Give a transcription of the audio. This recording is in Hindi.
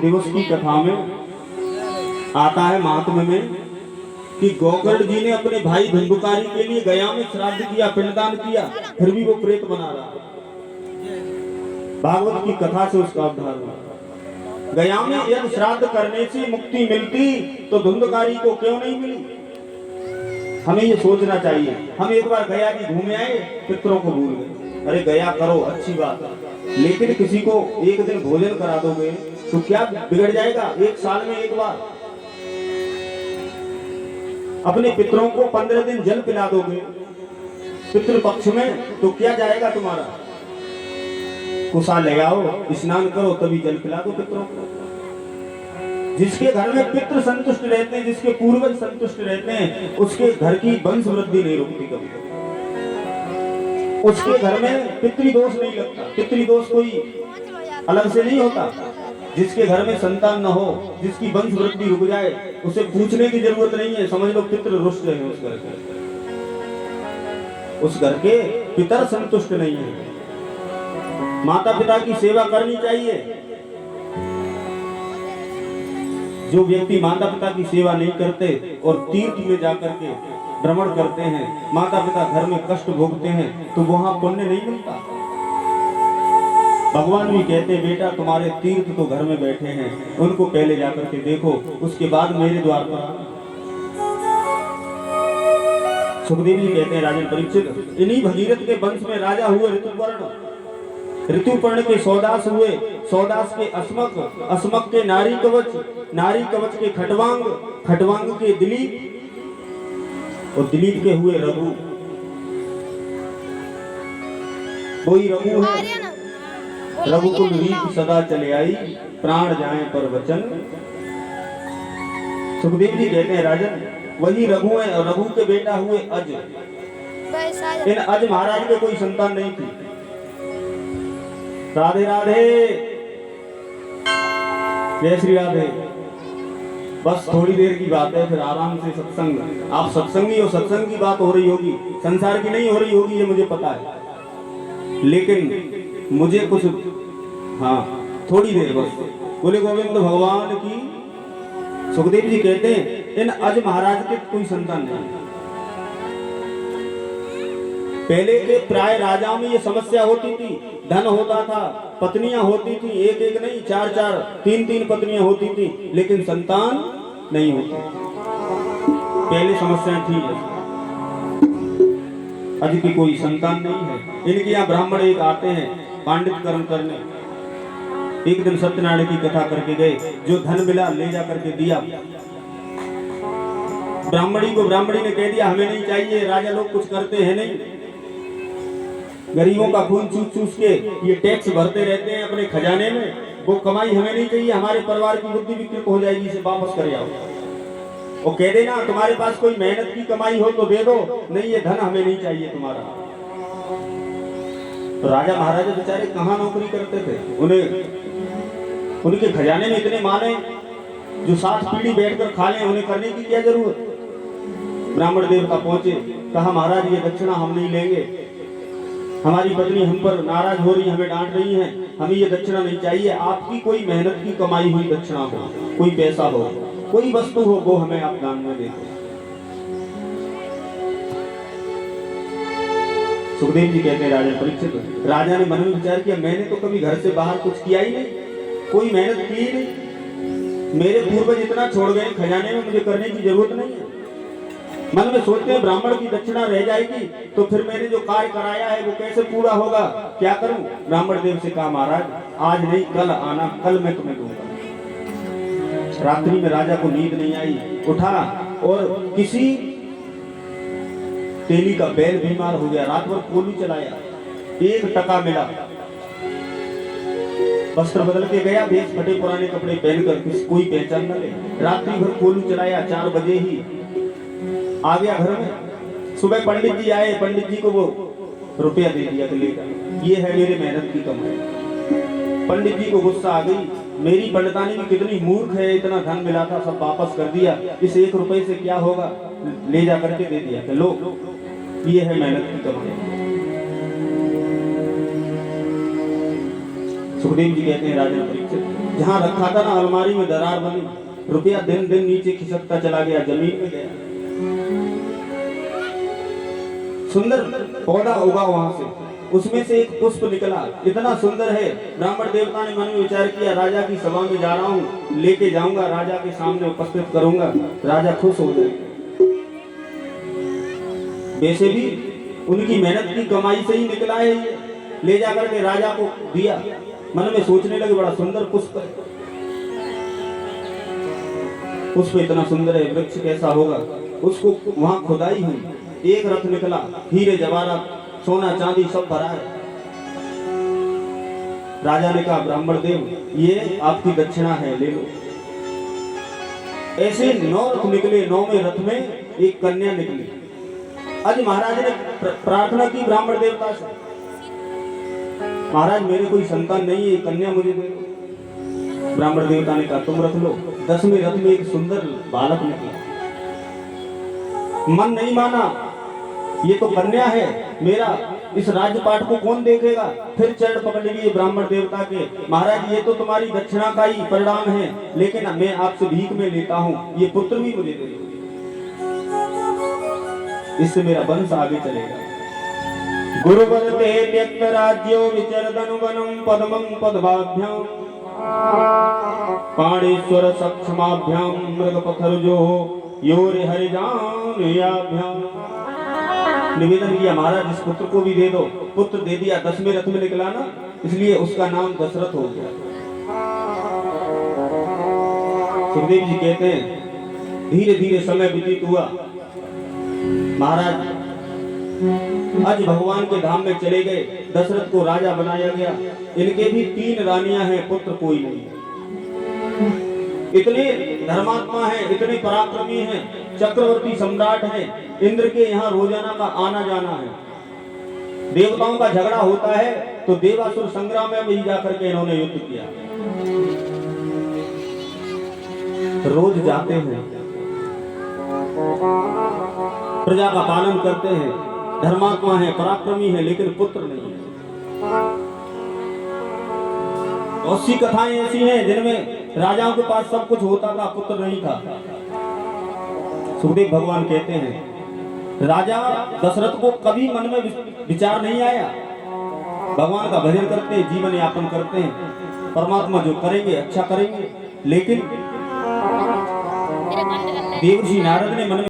दिवस की कथा में आता है महात्म्य में कि गोकर्ण जी ने अपने भाई धुंधुकारी के लिए गया में श्राद्ध किया, पिंडदान किया, फिर भी वो प्रेत बना रहा। भागवत की कथा से उसका उद्धार हुआ। गया में यदि श्राद्ध करने से मुक्ति मिलती तो धुंधुकारी को क्यों नहीं मिली? हमें ये सोचना चाहिए। हम एक बार गया की घूमे आए, पितरों को भूल गए। अरे गया करो, अच्छी बात है, लेकिन किसी को एक दिन भोजन करा दोगे तो क्या बिगड़ जाएगा? एक साल में एक बार अपने पितरों को 15 दिन जल पिला दोगे पितृ पक्ष में, तो क्या जाएगा तुम्हारा? कुशा ले आओ, स्नान करो, तभी जल पिला दो पितरों को। जिसके घर में पितृ संतुष्ट रहते हैं, जिसके पूर्वज संतुष्ट रहते हैं, उसके घर की वंश वृद्धि नहीं रुकती कभी। उसके घर में पितृदोष नहीं लगता। पितृदोष कोई अलग से नहीं होता। जिसके घर में संतान न हो, जिसकी वंश वृद्धि रुक जाए, उसे पूछने की जरूरत नहीं है, समझ लो पितृ रुष्ट है उस घर के। उस घर के पितर संतुष्ट नहीं है। माता पिता की सेवा करनी चाहिए। जो व्यक्ति माता पिता की सेवा नहीं करते और तीर्थ में जाकर के भ्रमण करते हैं, माता पिता घर में कष्ट भोगते हैं, तो वहां पुण्य नहीं मिलता। भगवान भी कहते हैं, बेटा तुम्हारे तीर्थ तो घर में बैठे हैं, उनको पहले जाकर के देखो, उसके बाद मेरे द्वार पर आना। सुखदेव जी कहते हैं, राजन परीक्षित, इन्हीं भगीरथ के वंश में राजा हुए ऋतुपर्ण। ऋतुपर्ण के सौदास हुए, सौदास के अस्मक, अस्मक के नारी कवच, नारी कवच के खटवांग, खटवांग के दिलीप, और दिलीप के हुए रघु। कोई रघु है, रघुकुल रीत सदा चले आई, प्राण जाए पर वचन। सुखदेव जी कहते हैं, राजन वही रघु है, और रघु के बेटा हुए अज। इन अज महाराज के कोई संतान नहीं थी। राधे राधे, जय श्री राधे। बस थोड़ी देर की बात है, फिर आराम से सत्संग। आप सत्संगी हो, सत्संग की बात हो रही होगी, संसार की नहीं हो रही होगी, ये मुझे पता है, लेकिन मुझे कुछ, हाँ थोड़ी देर बस। बोले गोविंद भगवान की। सुखदेव जी कहते हैं, इन अज महाराज के कोई संतान नहीं। पहले के प्राय राजाओं में ये समस्या होती थी, धन होता था, पत्नियां होती थी, एक एक नहीं, चार चार, तीन तीन पत्नियां होती थी, लेकिन संतान नहीं होती। पहले समस्याएं थी। आज की कोई संतान नहीं है। इनके यहाँ ब्राह्मण एक आते हैं पांडित कर्म करने। एक दिन सत्यनारायण की कथा करके गए, जो धन मिला ले जा करके दिया ब्राह्मणी को। ब्राह्मणी ने कह दिया, हमें नहीं चाहिए, राजा लोग कुछ करते हैं नहीं, गरीबों का खून चूस चूस के ये टैक्स भरते रहते हैं अपने खजाने में, वो कमाई हमें नहीं चाहिए, हमारे परिवार की बुद्धि विकृत हो जाएगी, इसे वापस कर आओ। वो कह देना, तुम्हारे पास कोई मेहनत की कमाई हो तो दे दो, नहीं ये धन हमें नहीं चाहिए तुम्हारा। तो राजा महाराजा बेचारे कहाँ नौकरी करते थे, उन्हें उनके खजाने में इतने माल हैं जो 7 पीढ़ी बैठकर खा लें, उन्हें करने की क्या जरूरत। ब्राह्मण देवता पहुंचे, कहा महाराज ये दक्षिणा हम नहीं लेंगे, हमारी पत्नी हम पर नाराज हो रही, हमें डांट रही है, हमें ये दक्षिणा नहीं चाहिए, आपकी कोई मेहनत की कमाई हुई दक्षिणा हो, कोई पैसा हो, कोई वस्तु हो, वो हमें आप दान में दे दो। सुखदेव जी कहते हैं, राजा परीक्षित, राजा ने मन में विचार किया, मैंने तो कभी घर से बाहर कुछ किया ही नहीं, कोई मेहनत की ही नहीं, मेरे पूर्वज इतना छोड़ गए खजाने में, मुझे करने की जरूरत नहीं है। मन में सोचते हैं ब्राह्मण की दक्षिणा रह जाएगी तो फिर मैंने जो कार्य कराया है वो कैसे पूरा होगा, क्या करूं। ब्राह्मण देव से कहा, महाराज आज नहीं कल आना, कल मैं तुम्हें दूंगा। रात्रि में राजा को नींद नहीं आई, उठा और किसी तेली का बैल बीमार हो गया, रात भर कोलू चलाया, 1 टका मिला, वस्त्र बदल के गया, भेष फटे पुराने कपड़े पहनकर, कोई पहचान न ले, रात्रि भर कोलू चलाया, 4 बजे ही आ गया घर में। सुबह पंडित जी आए, पंडित जी को वो रुपया दे दिया, तो लेकर ये है मेरे मेहनत की कमाई। पंडित जी को गुस्सा आ गई, मेरी पंडितानी में कितनी मूर्ख है, इतना धन मिला था सब वापस कर दिया, इस 1 रुपए से क्या होगा, ले जा करके दे दिया, तो लो ये है मेहनत की कमाई। सुखदेव जी कहते हैं, राजा परीक्षित जहाँ रखा था ना अलमारी में दरार बनी, रुपया दिन दिन नीचे खिसकता चला गया, जमीन में गया। सुंदर पौधा उगा वहां से, उसमें से एक पुष्प निकला, इतना सुंदर है। ब्राह्मण देवता ने मन में विचार किया, राजा की सभा में जा रहा हूँ, लेके जाऊंगा, राजा के सामने उपस्थित करूंगा, राजा खुश हो जाएंगे। वैसे भी उनकी मेहनत की कमाई से ही निकला है ये। ले जाकर के राजा को दिया, मन में सोचने लगे बड़ा सुंदर पुष्प है, पुष्प इतना सुंदर है, वृक्ष कैसा होगा। उसको वहां खुदाई हुई, एक रथ निकला, हीरे जवाहरात सोना चांदी सब भरा है। राजा ने कहा, ब्राह्मण देव ये आपकी दक्षिणा है, ले लो। ऐसे 9 रथ निकले, 9वें रथ में एक कन्या निकली। आज महाराज ने प्रार्थना की ब्राह्मण देवता से, महाराज मेरे कोई संतान नहीं है, कन्या मुझे दे दो। ब्राह्मण देवता ने कहा, तुम रख लो। 10वें रथ में एक सुंदर बालक निकला, मन नहीं माना, ये तो कन्या है, मेरा इस राजपाट को कौन देखेगा। फिर चरण पकड़ लिए ब्राह्मण देवता के, महाराज ये तो तुम्हारी दक्षिणा का ही परिणाम है, लेकिन मैं आपसे भीख में लेता हूँ, ये पुत्र भी मुझे दे दो, इससे मेरा वंश आगे चलेगा। गुरुवर ते त्यक्त राज्यो विचरदनुवनं पद्मं पद्माभ्यां पाणेश्वर सक्षमाभ्यां मृगपथरुजो योरे हरिजानयाभ्यां। निवेदन किया, महाराज इस पुत्र को भी दे दो। पुत्र दे दिया, 10वें रथ में निकला ना, इसलिए उसका नाम दशरथ हो गया। सुखदेव जी कहते हैं धीरे धीरे समय व्यतीत हुआ, महाराज आज भगवान के धाम में चले गए, दशरथ को राजा बनाया गया। इनके भी 3 रानियां हैं, पुत्र कोई नहीं। इतने धर्मात्मा हैं, इतने पराक्रमी हैं, चक्रवर्ती सम्राट हैं, इंद्र के यहाँ रोजाना का आना जाना है। देवताओं का झगड़ा होता है तो देवासुर संग्राम में भी जाकर के इन्होंने युद्ध किया। रोज जाते हैं, प्रजा का पालन करते हैं, धर्मात्मा है, पराक्रमी है, लेकिन पुत्र नहीं है। बहुत सी कथाएं ऐसी हैं जिनमें राजाओं के पास सब कुछ होता था, पुत्र नहीं था। सुखदेव भगवान कहते हैं राजा दशरथ को कभी मन में विचार नहीं आया, भगवान का भजन करते हैं, जीवन यापन करते हैं, परमात्मा जो करेंगे अच्छा करेंगे। लेकिन देवर्षि नारद ने मन में